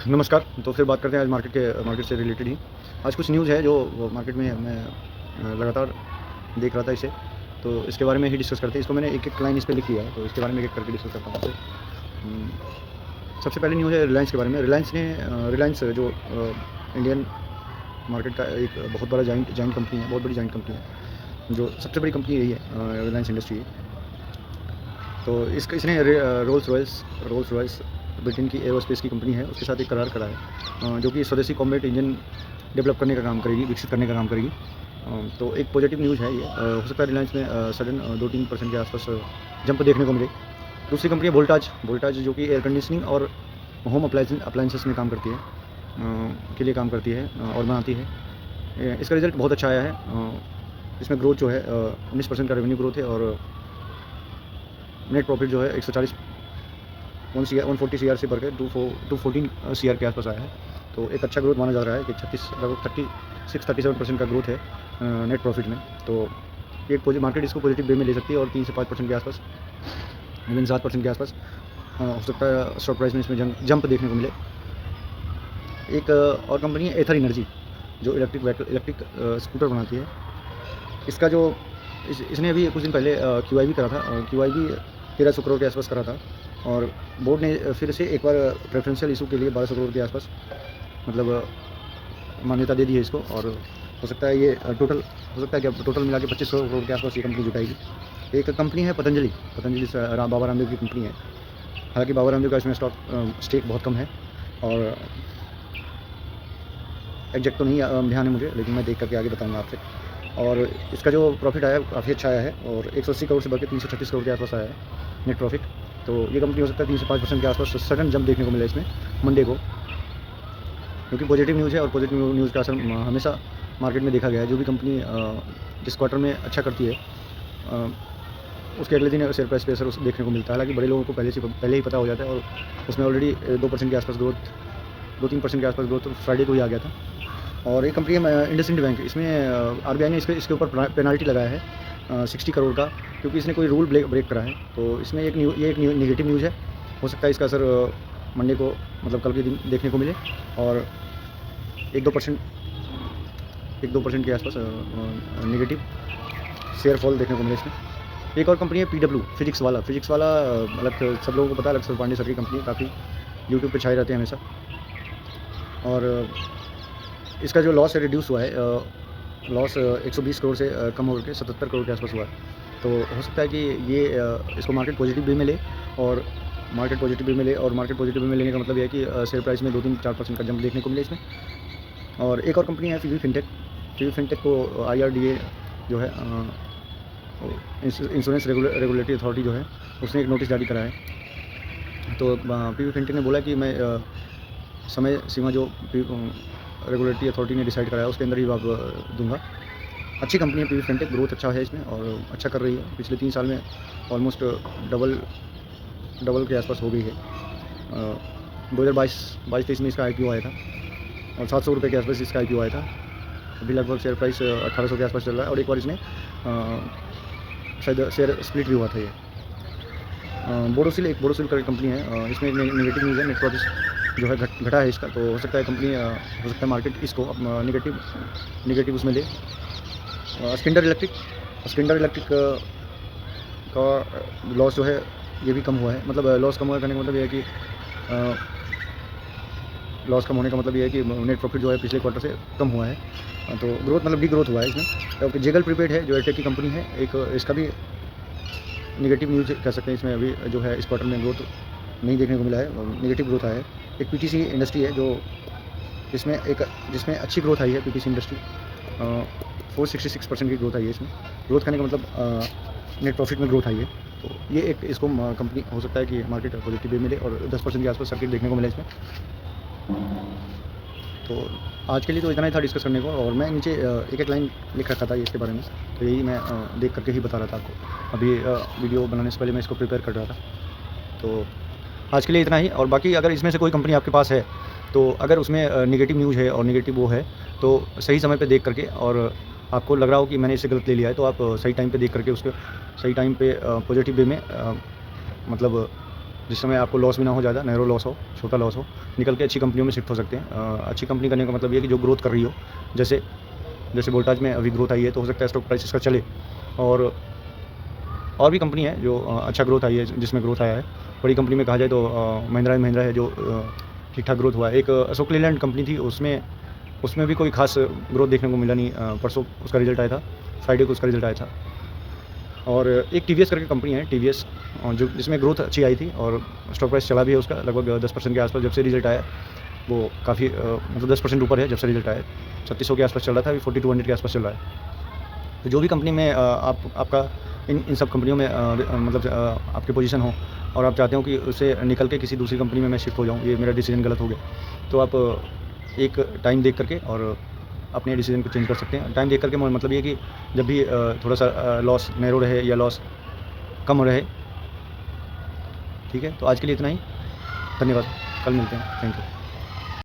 नमस्कार। तो फिर बात करते हैं आज मार्केट से रिलेटेड ही। आज कुछ न्यूज़ है जो वो मार्केट में मैं लगातार देख रहा था इसे, तो इसके बारे में ही डिस्कस करते हैं। इसको मैंने एक-एक लाइन इस पे लिख लिया है, तो इसके बारे में एक-एक करके डिस्कस करता हूँ आपसे। सबसे पहले न्यूज़ है रिलायंस के बारे में। रिलायंस जो इंडियन मार्केट का एक बहुत बड़ा जाइंट कंपनी है, बहुत बड़ी जाइंट कंपनी है। जो सबसे बड़ी कंपनी यही है, रिलायंस इंडस्ट्री। तो इसने रोल्स रॉयस ब्रिटेन की एरोस्पेस की कंपनी है, उसके साथ एक करार करा है, जो कि स्वदेशी कॉम्बैट इंजन डेवलप करने का काम करेगी, विकसित करने का काम करेगी। तो एक पॉजिटिव न्यूज़ है ये। हो सकता है रिलायंस में सडन 2-3% के आसपास जंप देखने को मिले। दूसरी कंपनी है वोल्टाज जो कि एयर कंडीशनिंग और होम अप्लायंसेस में काम करती है, के लिए काम करती है और बनाती है। इसका रिज़ल्ट बहुत अच्छा आया है। इसमें ग्रोथ जो है 19% का रेवेन्यू ग्रोथ है, और नेट प्रॉफिट जो है 140 सीआर से बढ़ के 214 सीआर के आसपास आया है। तो एक अच्छा ग्रोथ माना जा रहा है कि 36-37% का ग्रोथ है नेट प्रॉफिट में। तो एक मार्केट इसको पॉजिटिव वे में ले सकती है, और 3 से 5% के आसपास, इवन 7% के आसपास हो सकता है स्टॉक प्राइस में इसमें जंप देखने को मिले। एक और कंपनी है एथर एनर्जी, जो इलेक्ट्रिक स्कूटर बनाती है। इसका जो इसने अभी कुछ दिन पहले क्यूआईबी करा था। क्यूआईबी 1300 करोड़ के आसपास करा था, और बोर्ड ने फिर से एक बार प्रेफरेंशियल इशू के लिए 1200 करोड़ के आसपास मतलब मान्यता दे दी है इसको। और हो सकता है ये टोटल मिला के 2500 करोड़ के आसपास ये कंपनी जुटाएगी। एक कंपनी है पतंजलि बाबा रामदेव की कंपनी है। हालांकि बाबा रामदेव का इसमें स्टेक बहुत कम है, और एग्जैक्ट तो नहीं ध्यान है मुझे, लेकिन मैं देख करके आगे बताऊँगा आपसे। और इसका जो प्रॉफिट आया है काफ़ी अच्छा आया है, और 180 करोड़ से बढ़ के 336 करोड़ के आसपास आया है नेट प्रॉफिट। तो ये कंपनी हो सकता है 3 से 5% के आसपास सडन जंप देखने को मिला इसमें मंडे को, क्योंकि पॉजिटिव न्यूज़ है, और पॉजिटिव न्यूज़ का असर हमेशा मार्केट में देखा गया है। जो भी कंपनी जिस क्वार्टर में अच्छा करती है, उसके अगले दिन शेयर प्राइस पे असर देखने को मिलता है। हालांकि बड़े लोगों को पहले ही पता हो जाता है, और उसमें ऑलरेडी 2% के आसपास ग्रोथ, 2-3% के आसपास ग्रोथ फ्राइडे को ही आ गया था। और एक कंपनी है इंडसइंड बैंक। इसमें आरबीआई ने इसके ऊपर पेनल्टी लगाया है 60 करोड़ का, क्योंकि इसने कोई रूल ब्रेक करा है। तो इसमें ये एक नेगेटिव न्यूज़ है। हो सकता है इसका असर मंडे को, मतलब कल के दिन देखने को मिले, और 1-2% के आसपास नेगेटिव शेयर फॉल देखने को मिले इसमें। एक और कंपनी है पीडब्ल्यू, फिजिक्स वाला। अलग सब लोगों को पता है, अलग पांडे सर की कंपनी है, काफ़ी यूट्यूब पे छाए रहते हैं हमेशा। और इसका जो लॉस है रिड्यूस हुआ है, लॉस 120 करोड़ से कम होकर के 77 करोड़ के आसपास हुआ है। तो हो सकता है कि ये इसको मार्केट पॉजिटिव वे में ले, और मार्केट पॉजिटिव वे में लेने का मतलब ये है कि शेयर प्राइस में 2-3-4% का जंप देखने को मिले इसमें। और एक और कंपनी है पीवी फिनटेक को आईआरडीए जो है, इंश्योरेंस रेगुलेटरी अथॉरिटी जो है, उसने एक नोटिस जारी करा है। तो पीवी फिनटेक ने बोला कि मैं समय सीमा जो रेगुलेटरी अथॉरिटी ने डिसाइड कराया उसके अंदर ही जवाब दूंगा। अच्छी कंपनी है पीवी फिनटेक, ग्रोथ अच्छा है इसमें, और अच्छा कर रही है। पिछले 3 साल में ऑलमोस्ट डबल के आसपास हो गई है। 2022-23 में इसका आईपीओ आया था, और 700 रुपये के आसपास इसका आईपीओ आया था। अभी लगभग शेयर प्राइस 1800 के आसपास चल रहा है, और एक बार इसमें शायद शेयर स्प्लिट भी हुआ था ये। बोरोसिल करके कंपनी है। इसमें नेगेटिव न्यूज़ है, नेट प्रॉफिट जो है घटा है इसका। तो हो सकता है कंपनी, हो सकता है मार्केट इसको नेगेटिव उसमें ले। स्किंडर इलेक्ट्रिक का लॉस जो है ये भी कम हुआ है। मतलब लॉस कम हुआ करने का मतलब ये है कि लॉस कम होने का मतलब ये है कि नेट प्रॉफिट जो है पिछले क्वार्टर से कम हुआ है। तो ग्रोथ मतलब डी ग्रोथ हुआ है इसमें। क्योंकि जेगल प्रीपेड है जो एयरटेल की कंपनी है, एक इसका भी नेगेटिव न्यूज़ कह सकते हैं। इसमें अभी जो है इस क्वार्टर में ग्रोथ नहीं देखने को मिला है, नेगेटिव ग्रोथ आया है। एक पीटीसी इंडस्ट्री है जो जिसमें अच्छी ग्रोथ आई है। पीटीसी इंडस्ट्री 466% की ग्रोथ आई है इसमें। ग्रोथ करने का मतलब नेट प्रॉफिट में ग्रोथ आई है। तो ये एक इसको कंपनी हो सकता है कि मार्केट पॉजिटिव वे मिले, और 10% के आसपास सर्किट देखने को मिला इसमें। तो आज के लिए तो इतना ही था डिस्कस करने को, और मैं नीचे एक लाइन लिख रखा था इसके बारे में। तो यही मैं देख करके ही बता रहा था आपको। अभी वीडियो बनाने से पहले मैं इसको प्रिपेयर कर रहा था। तो आज के लिए इतना ही। और बाकी अगर इसमें से कोई कंपनी आपके पास है, तो अगर उसमें नेगेटिव न्यूज़ है और नेगेटिव वो है, तो सही समय पे देख करके, और आपको लग रहा हो कि मैंने इससे गलत ले लिया है, तो आप सही टाइम पे देख करके उसको सही टाइम पे पॉजिटिव वे में मतलब जिस समय आपको लॉस भी ना हो ज़्यादा, नैरो लॉस हो, छोटा लॉस हो, निकल के अच्छी कंपनियों में शिफ्ट हो सकते हैं। अच्छी कंपनी करने का मतलब ये है कि जो ग्रोथ कर रही हो, जैसे जैसे वोल्टाज में अभी ग्रोथ आई है, तो हो सकता है स्टॉक प्राइस इसका चले। और भी कंपनी है जो अच्छा ग्रोथ आई है, जिसमें ग्रोथ आया है। बड़ी कंपनी में कहा जाए तो महिंद्रा एंड महिंद्रा है, जो ठीक ठाक ग्रोथ हुआ है। एक अशोक लीलैंड कंपनी थी, उसमें भी कोई खास ग्रोथ देखने को मिला नहीं। परसों उसका रिजल्ट आया था, फ्राइडे को उसका रिजल्ट आया था। और एक टीवीएस करके कंपनी है, टीवीएस, जो जिसमें ग्रोथ अच्छी आई थी और स्टॉक प्राइस चला भी है उसका लगभग 10% के आसपास। जब से रिजल्ट आया वो काफ़ी मतलब 10% ऊपर है जब से रिजल्ट आया। 3600 के आसपास चल रहा था, अभी 4200 के आसपास चल रहा है। तो जो भी कंपनी में आपका इन सब कंपनियों में मतलब आपकी पोजीशन हो और आप चाहते हो कि उससे निकल के किसी दूसरी कंपनी में मैं शिफ्ट हो जाऊँ, ये मेरा डिसीजन गलत हो गया, तो आप एक टाइम देख करके और अपने डिसीजन को चेंज कर सकते हैं। टाइम देख करके मतलब ये कि जब भी थोड़ा सा लॉस नैरो रहे या लॉस कम रहे। ठीक है, तो आज के लिए इतना ही। धन्यवाद, कल मिलते हैं। Thank you.